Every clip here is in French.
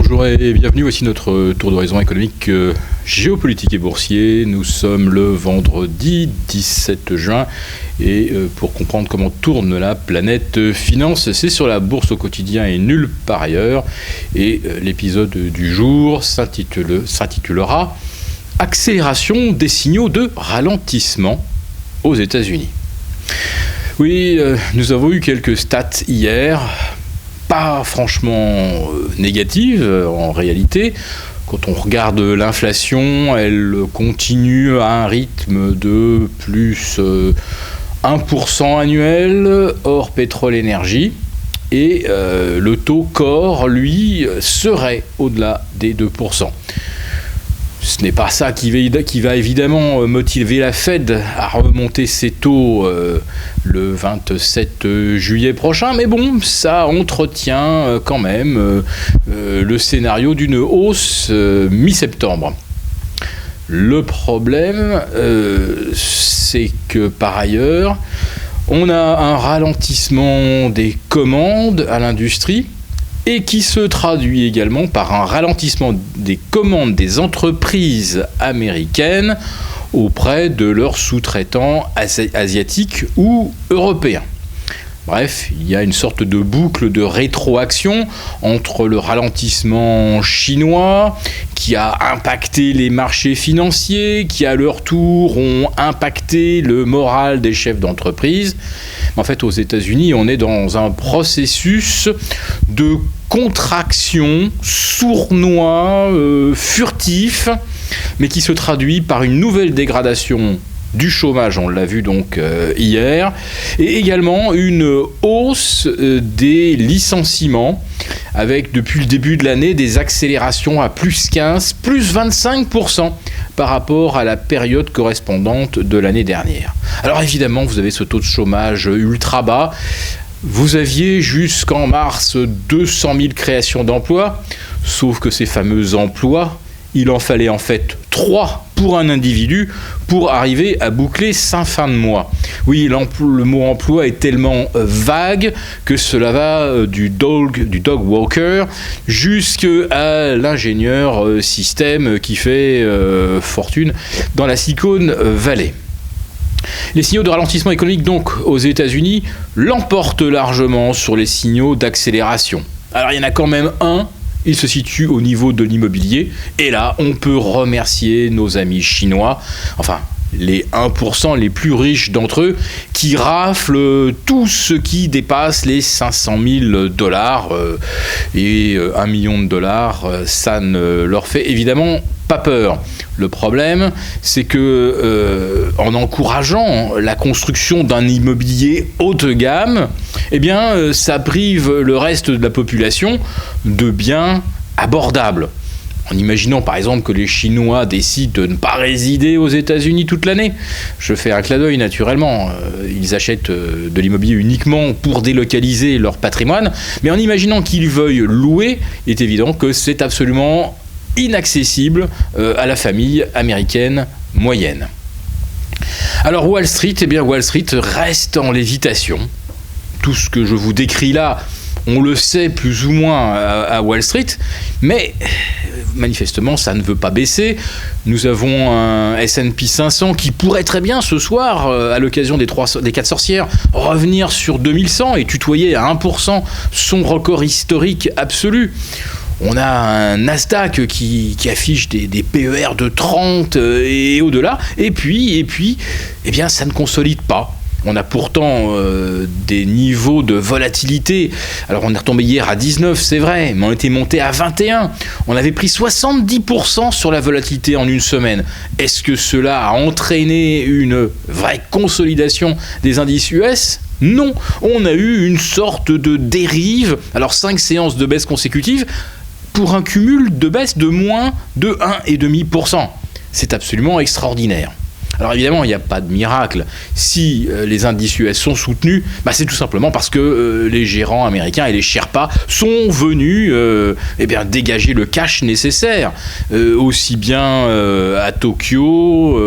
Bonjour et bienvenue, voici notre tour d'horizon économique, géopolitique et boursier. Nous sommes le vendredi 17 juin et pour comprendre comment tourne la planète finance, c'est sur la bourse au quotidien et nulle part ailleurs. Et l'épisode du jour s'intitulera « Accélération des signaux de ralentissement aux États-Unis ». Oui, nous avons eu quelques stats hier, pas franchement négatives en réalité. Quand on regarde l'inflation, elle continue à un rythme de plus 1% annuel, hors pétrole-énergie. Et le taux core, lui, serait au-delà des 2%. Ce n'est pas ça qui va évidemment motiver la Fed à remonter ses taux le 27 juillet prochain, mais bon, ça entretient quand même le scénario d'une hausse mi-septembre. Le problème, c'est que par ailleurs, on a un ralentissement des commandes à l'industrie, et qui se traduit également par un ralentissement des commandes des entreprises américaines auprès de leurs sous-traitants asiatiques ou européens. Bref, il y a une sorte de boucle de rétroaction entre le ralentissement chinois qui a impacté les marchés financiers, qui à leur tour ont impacté le moral des chefs d'entreprise. En fait, aux États-Unis, on est dans un processus de contraction sournois, furtif, mais qui se traduit par une nouvelle dégradation du chômage, on l'a vu donc hier, et également une hausse des licenciements, avec depuis le début de l'année des accélérations à plus 15, plus 25% par rapport à la période correspondante de l'année dernière. Alors évidemment, vous avez ce taux de chômage ultra bas. Vous aviez jusqu'en mars 200 000 créations d'emplois, sauf que ces fameux emplois, il en fallait en fait 3 pour un individu pour arriver à boucler fin de mois. Oui, le mot emploi est tellement vague que cela va du dog walker jusqu'à l'ingénieur système qui fait fortune dans la Silicon Valley. Les signaux de ralentissement économique donc aux États-Unis l'emportent largement sur les signaux d'accélération. Alors il y en a quand même un. Il se situe au niveau de l'immobilier. Et là, on peut remercier nos amis chinois, enfin les 1% les plus riches d'entre eux, qui raflent tout ce qui dépasse les 500 000 dollars. Et 1 million de dollars, ça ne leur fait évidemment pas peur. Le problème, c'est que en encourageant la construction d'un immobilier haut de gamme, eh bien, ça prive le reste de la population de biens abordables. En imaginant par exemple que les Chinois décident de ne pas résider aux États-Unis toute l'année. Je fais un clin d'œil naturellement. Ils achètent de l'immobilier uniquement pour délocaliser leur patrimoine. Mais en imaginant qu'ils veuillent louer, il est évident que c'est absolument inaccessible à la famille américaine moyenne. Alors Wall Street, eh bien Wall Street reste en lévitation. Tout ce que je vous décris là, on le sait plus ou moins à Wall Street, mais manifestement ça ne veut pas baisser. Nous avons un S&P 500 qui pourrait très bien ce soir, à l'occasion des 4 sorcières, revenir sur 2100 et tutoyer à 1% son record historique absolu. On a un Nasdaq qui affiche des PER de 30 et au-delà, et puis, eh bien, ça ne consolide pas. On a pourtant des niveaux de volatilité. Alors on est retombé hier à 19, c'est vrai, mais on était monté à 21. On avait pris 70% sur la volatilité en une semaine. Est-ce que cela a entraîné une vraie consolidation des indices US ? Non, on a eu une sorte de dérive. Alors 5 séances de baisse consécutives pour un cumul de baisse de moins de 1,5%. C'est absolument extraordinaire. Alors évidemment, il n'y a pas de miracle. Si les indices US sont soutenus, c'est tout simplement parce que les gérants américains et les Sherpas sont venus dégager le cash nécessaire, aussi bien à Tokyo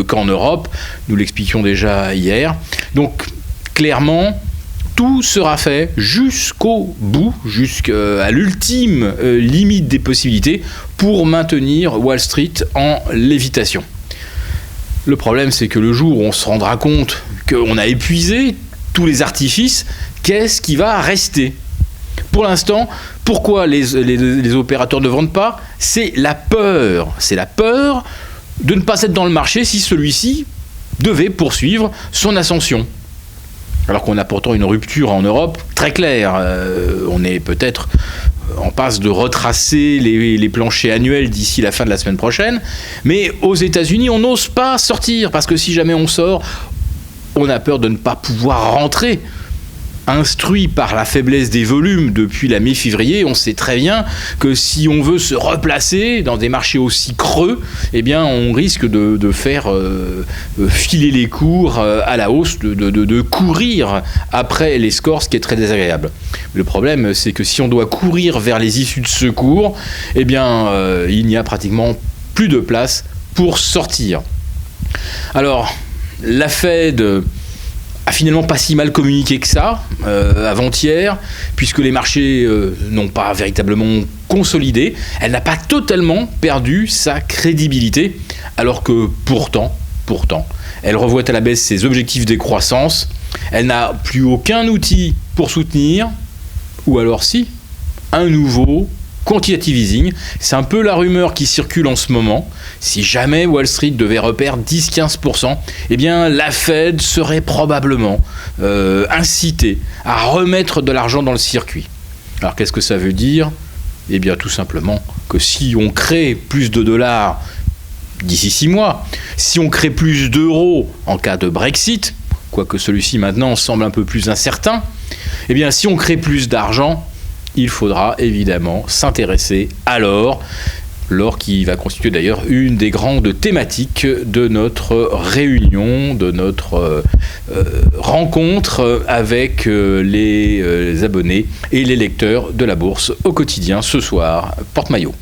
qu'en Europe. Nous l'expliquions déjà hier. Donc clairement, tout sera fait jusqu'au bout, jusqu'à l'ultime limite des possibilités pour maintenir Wall Street en lévitation. Le problème, c'est que le jour où on se rendra compte qu'on a épuisé tous les artifices, qu'est-ce qui va rester ? Pour l'instant, pourquoi les opérateurs ne vendent pas ? C'est la peur. C'est la peur de ne pas être dans le marché si celui-ci devait poursuivre son ascension. Alors qu'on a pourtant une rupture en Europe très claire. On est peut-être en passe de retracer les planchers annuels d'ici la fin de la semaine prochaine. Mais aux États-Unis, on n'ose pas sortir parce que si jamais on sort, on a peur de ne pas pouvoir rentrer. Instruit par la faiblesse des volumes depuis la mi-février, on sait très bien que si on veut se replacer dans des marchés aussi creux, eh bien on risque de faire filer les cours à la hausse, de courir après les scores, ce qui est très désagréable. Le problème, c'est que si on doit courir vers les issues de secours, eh bien il n'y a pratiquement plus de place pour sortir. Alors, la Fed a finalement pas si mal communiqué que ça avant-hier, puisque les marchés n'ont pas véritablement consolidé. Elle n'a pas totalement perdu sa crédibilité, alors que pourtant, elle revoit à la baisse ses objectifs de croissance. Elle n'a plus aucun outil pour soutenir, ou alors si, un nouveau quantitative easing. C'est un peu la rumeur qui circule en ce moment. Si jamais Wall Street devait reperdre 10-15%, eh bien la Fed serait probablement incitée à remettre de l'argent dans le circuit. Alors qu'est-ce que ça veut dire ? Eh bien tout simplement que si on crée plus de dollars d'ici 6 mois, si on crée plus d'euros en cas de Brexit, quoique celui-ci maintenant semble un peu plus incertain, eh bien si on crée plus d'argent, il faudra évidemment s'intéresser à l'or qui va constituer d'ailleurs une des grandes thématiques de notre réunion, de notre rencontre avec les abonnés et les lecteurs de la bourse au quotidien ce soir. Porte-maillot.